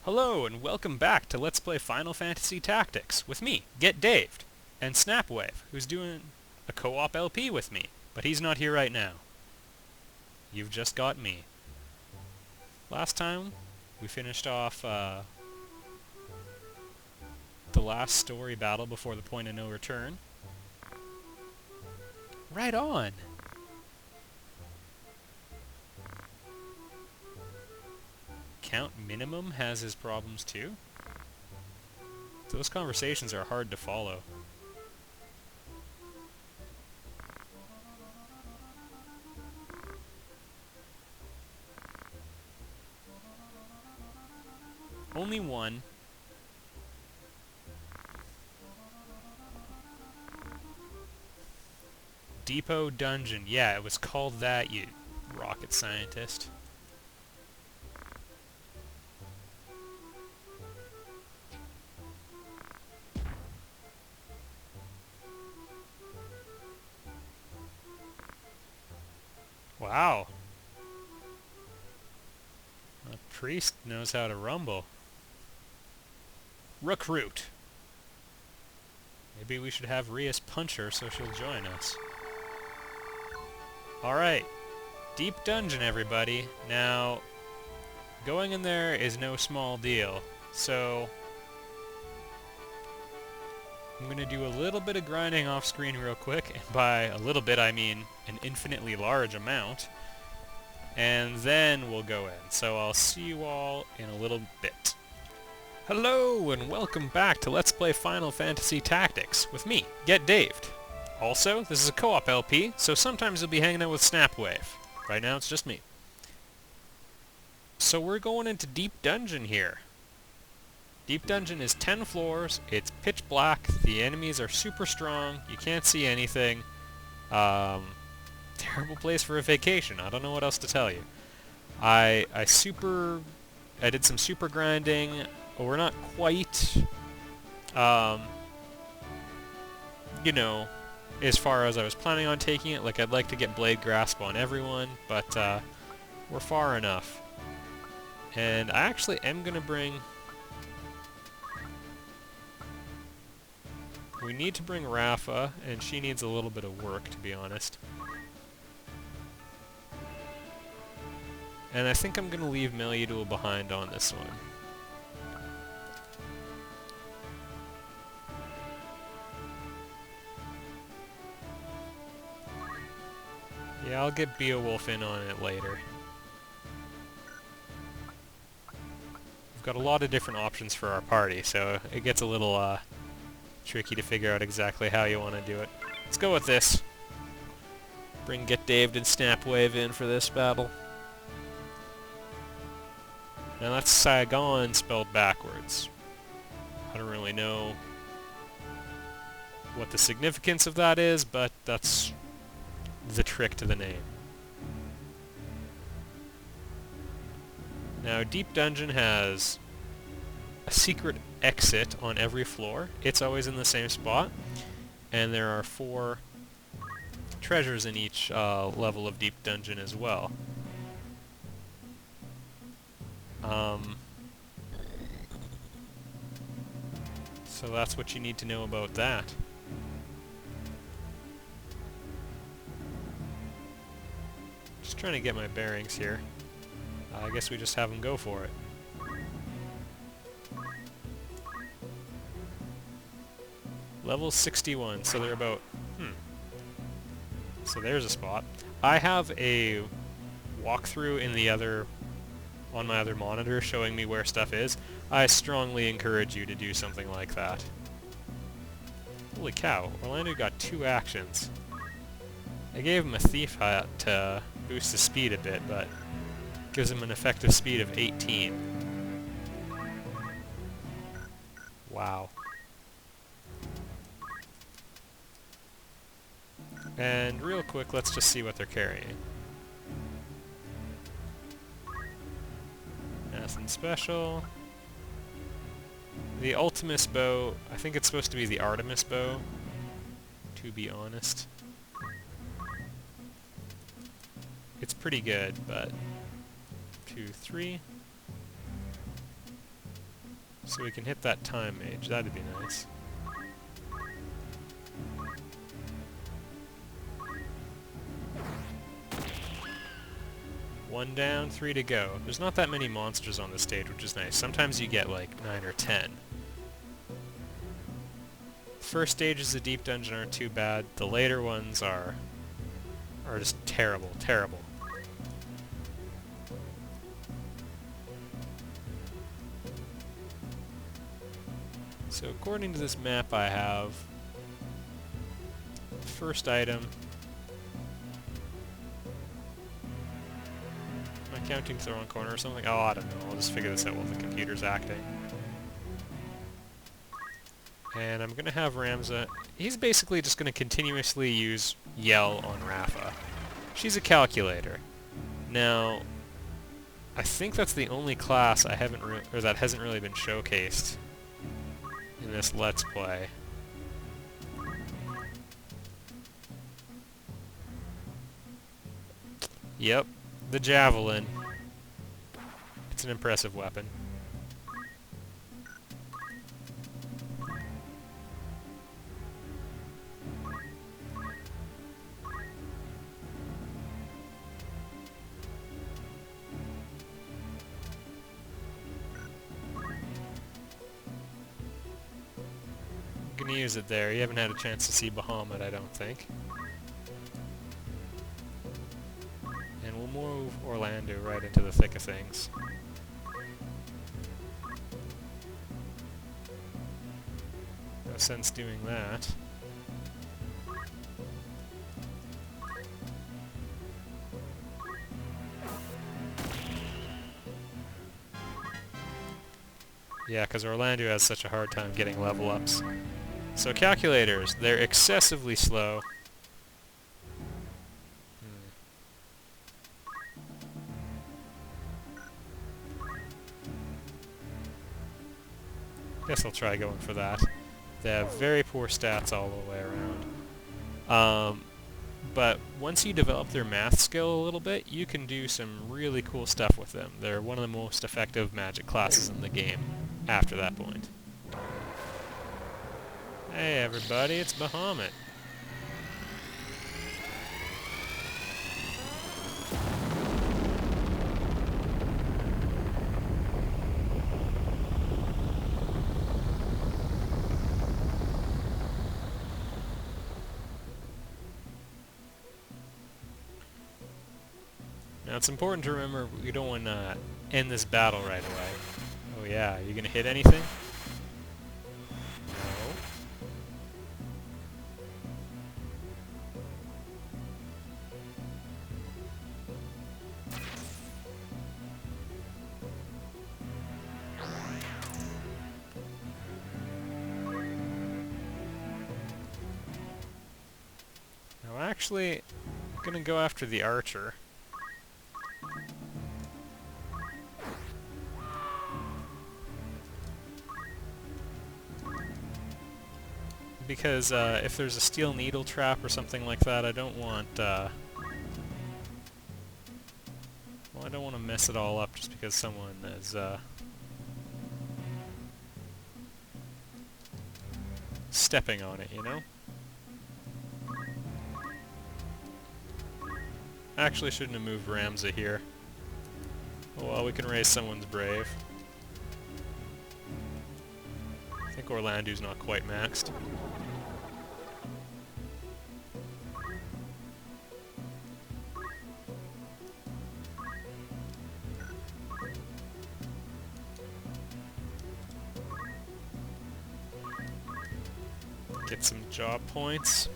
Hello and welcome back to Let's Play Final Fantasy Tactics with me, Get Daved, and Snapwave, who's doing a co-op LP with me, but he's not here right now. You've just got me. Last time, we finished off the last story battle before the point of no return. Right on! Count Minimum has his problems too? Those conversations are hard to follow. Only one. Depot Dungeon. Yeah, it was called that, you rocket scientist. Wow. A priest knows how to rumble. Recruit. Maybe we should have Rias punch her so she'll join us. Alright. Deep Dungeon, everybody. Now, going in there is no small deal. So, I'm going to do a little bit of grinding off screen real quick. And by a little bit, I mean an infinitely large amount. And then we'll go in. So I'll see you all in a little bit. Hello, and welcome back to Let's Play Final Fantasy Tactics with me, Get Daved. Also, this is a co-op LP, so sometimes you'll be hanging out with Snapwave. Right now, it's just me. So we're going into Deep Dungeon here. Deep Dungeon is 10 floors, it's pitch black, the enemies are super strong, you can't see anything. Terrible place for a vacation, I don't know what else to tell you. I did some super grinding. We're not quite, you know, as far as I was planning on taking it. Like, I'd like to get Blade Grasp on everyone, but we're far enough. And I actually am going to bring... We need to bring Rafa, and she needs a little bit of work, to be honest. And I think I'm going to leave Meliadul behind on this one. Yeah, I'll get Beowulf in on it later. We've got a lot of different options for our party, so it gets a little tricky to figure out exactly how you want to do it. Let's go with this. Bring Get Daved and Snapwave in for this battle. Now that's Saigon spelled backwards. I don't really know what the significance of that is, but that's the trick to the name. Now, Deep Dungeon has a secret exit on every floor. It's always in the same spot, and there are 4 treasures in each level of Deep Dungeon as well. So that's what you need to know about that. Just trying to get my bearings here. I guess we just have them go for it. Level 61, so they're about... So there's a spot. I have a walkthrough in the other... on my other monitor showing me where stuff is. I strongly encourage you to do something like that. Holy cow, Orlando got 2 actions. I gave him a Thief Hat to boost his speed a bit, but gives him an effective speed of 18. Wow. And real quick, let's just see what they're carrying. Nothing special. The Ultimus bow, I think it's supposed to be the Artemis bow, to be honest. It's pretty good, but 2, 3. So we can hit that time mage. That'd be nice. One down, 3 to go. There's not that many monsters on this stage, which is nice. Sometimes you get like 9 or 10. The first stages of Deep Dungeon aren't too bad. The later ones are just terrible, terrible. So according to this map I have, first item, am I counting to the wrong corner or something? Oh, I don't know, I'll just figure this out while the computer's acting. And I'm gonna have Ramza, he's basically just gonna continuously use Yell on Rafa. She's a calculator. Now, I think that's the only class I haven't or that hasn't really been showcased in this Let's Play. Yep, the Javelin. It's an impressive weapon. I'm gonna use it there. You haven't had a chance to see Bahamut, I don't think. And we'll move Orlando right into the thick of things. No sense doing that. Yeah, because Orlando has such a hard time getting level ups. So calculators, they're excessively slow. Guess I'll try going for that. They have very poor stats all the way around. But once you develop their math skill a little bit, you can do some really cool stuff with them. They're one of the most effective magic classes in the game after that point. Hey everybody, it's Bahamut. Now it's important to remember we don't want to end this battle right away. Oh yeah, you gonna hit anything? No. Actually, I'm gonna go after the archer. Because if there's a steel needle trap or something like that, I don't want, well, I don't want to mess it all up just because someone is, stepping on it, you know? Actually shouldn't have moved Ramza here. Oh well, we can raise someone's brave. I think Orlando's not quite maxed. Get some job points.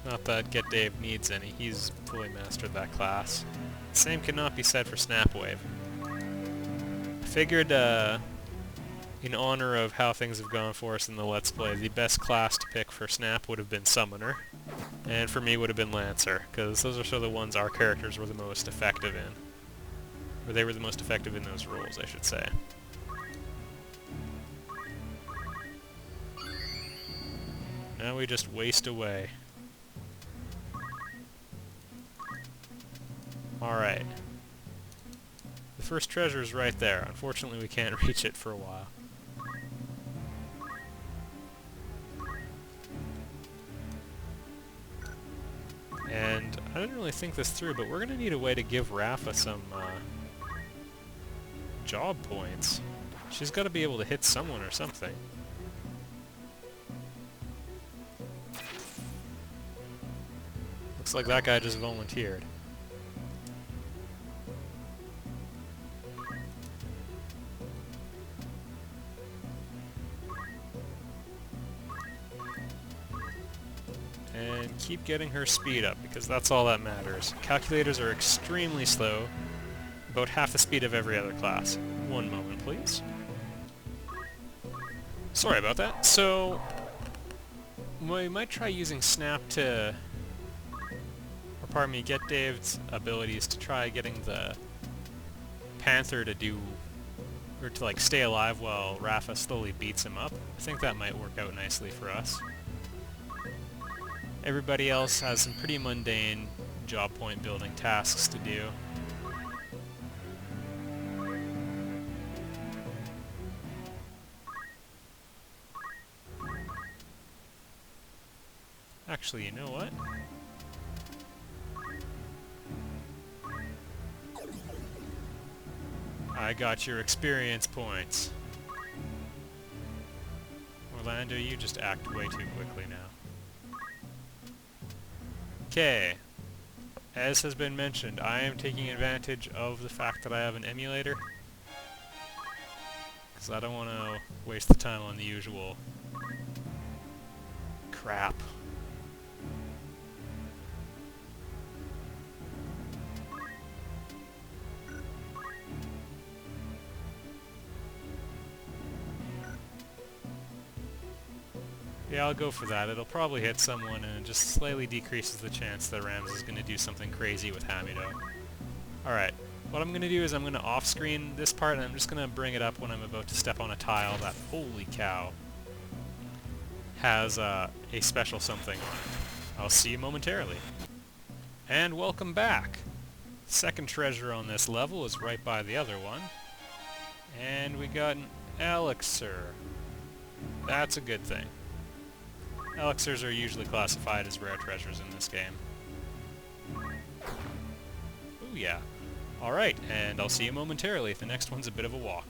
Not that Get Dave needs any, he's fully mastered that class. Same cannot be said for Snapwave. I figured, in honor of how things have gone for us in the Let's Play, the best class to pick for Snap would have been Summoner, and for me would have been Lancer, because those are sort of the ones our characters were the most effective in. Or they were the most effective in those roles, I should say. Now we just waste away. Alright. The first treasure is right there. Unfortunately, we can't reach it for a while. And I didn't really think this through, but we're going to need a way to give Rafa some job points. She's got to be able to hit someone or something. Looks like that guy just volunteered. And keep getting her speed up, because that's all that matters. Calculators are extremely slow, about half the speed of every other class. One moment, please. Sorry about that. So, we might try using Snap to, or pardon me, get Dave's abilities to try getting the Panther to do, or to like stay alive while Rafa slowly beats him up. I think that might work out nicely for us. Everybody else has some pretty mundane job point building tasks to do. Actually, you know what? I got your experience points. Orlando, you just act way too quickly now. Okay. As has been mentioned, I am taking advantage of the fact that I have an emulator. Because I don't want to waste the time on the usual crap. Yeah, I'll go for that. It'll probably hit someone, and it just slightly decreases the chance that Rams is going to do something crazy with Hamido. Alright, what I'm going to do is I'm going to off-screen this part, and I'm just going to bring it up when I'm about to step on a tile that, holy cow, has a special something on it. I'll see you momentarily. And welcome back! The second treasure on this level is right by the other one. And we got an elixir. That's a good thing. Elixirs are usually classified as rare treasures in this game. Ooh, yeah. Alright, and I'll see you momentarily. The next one's a bit of a walk.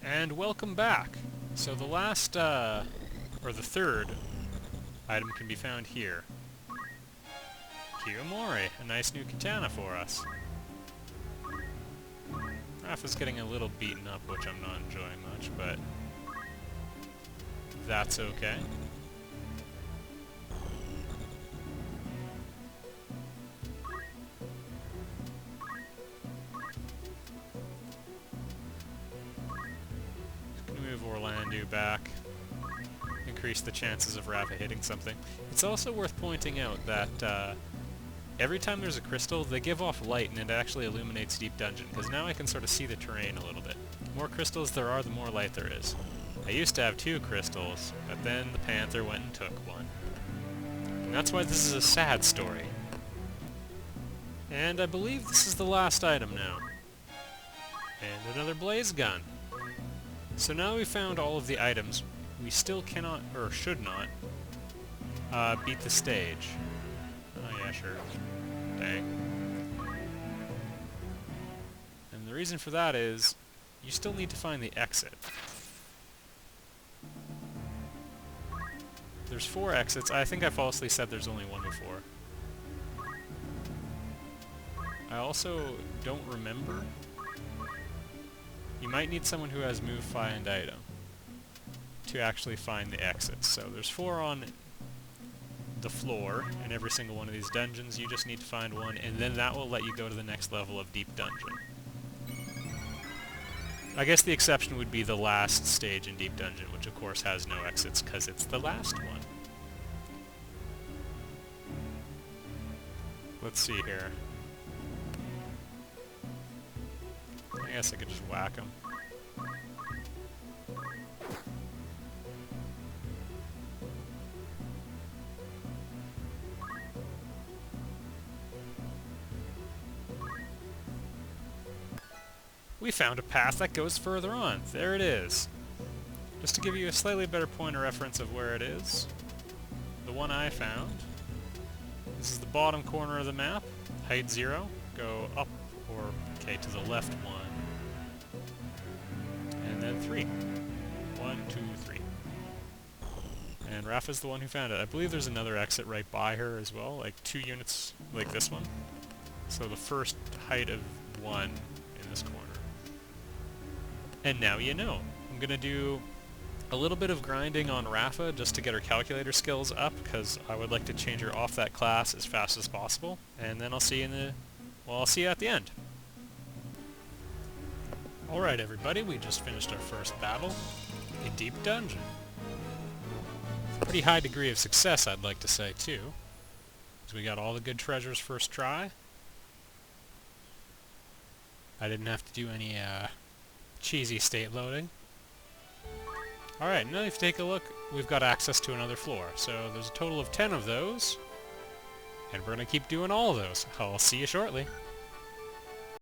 And welcome back! So the last, or the third item can be found here. Kiyomori, a nice new katana for us. Rafa's getting a little beaten up, which I'm not enjoying much, but that's okay. Orlando back, increase the chances of Rafa hitting something. It's also worth pointing out that every time there's a crystal, they give off light and it actually illuminates Deep Dungeon, because now I can sort of see the terrain a little bit. The more crystals there are, the more light there is. I used to have 2 crystals, but then the Panther went and took one. And that's why this is a sad story. And I believe this is the last item now. And another blaze gun. So now we've found all of the items, we still cannot, or should not, beat the stage. Oh yeah, sure. Dang. And the reason for that is, you still need to find the exit. There's 4 exits. I think I falsely said there's only one before. I also don't remember. You might need someone who has move, find item to actually find the exits. So there's 4 on the floor in every single one of these dungeons. You just need to find one, and then that will let you go to the next level of Deep Dungeon. I guess the exception would be the last stage in Deep Dungeon, which of course has no exits because it's the last one. Let's see here. I guess I could just whack him. we found a path that goes further on. There it is. Just to give you a slightly better point of reference of where it is, the one I found, this is the bottom corner of the map, height 0, go up, or, okay, to the left 1, and then 3. 1, 2, 3. And Rafa's the one who found it. I believe there's another exit right by her as well, like 2 units like this one. So the first height of 1 in this corner. And now you know. I'm gonna do a little bit of grinding on Rafa just to get her calculator skills up, because I would like to change her off that class as fast as possible. And then I'll see you in the... well, I'll see you at the end. Alright everybody, we just finished our first battle. A deep dungeon. Pretty high degree of success, I'd like to say, too. Because we got all the good treasures first try. I didn't have to do any cheesy state loading. Alright, now if you take a look, we've got access to another floor. So there's a total of 10 of those. And we're going to keep doing all of those. I'll see you shortly.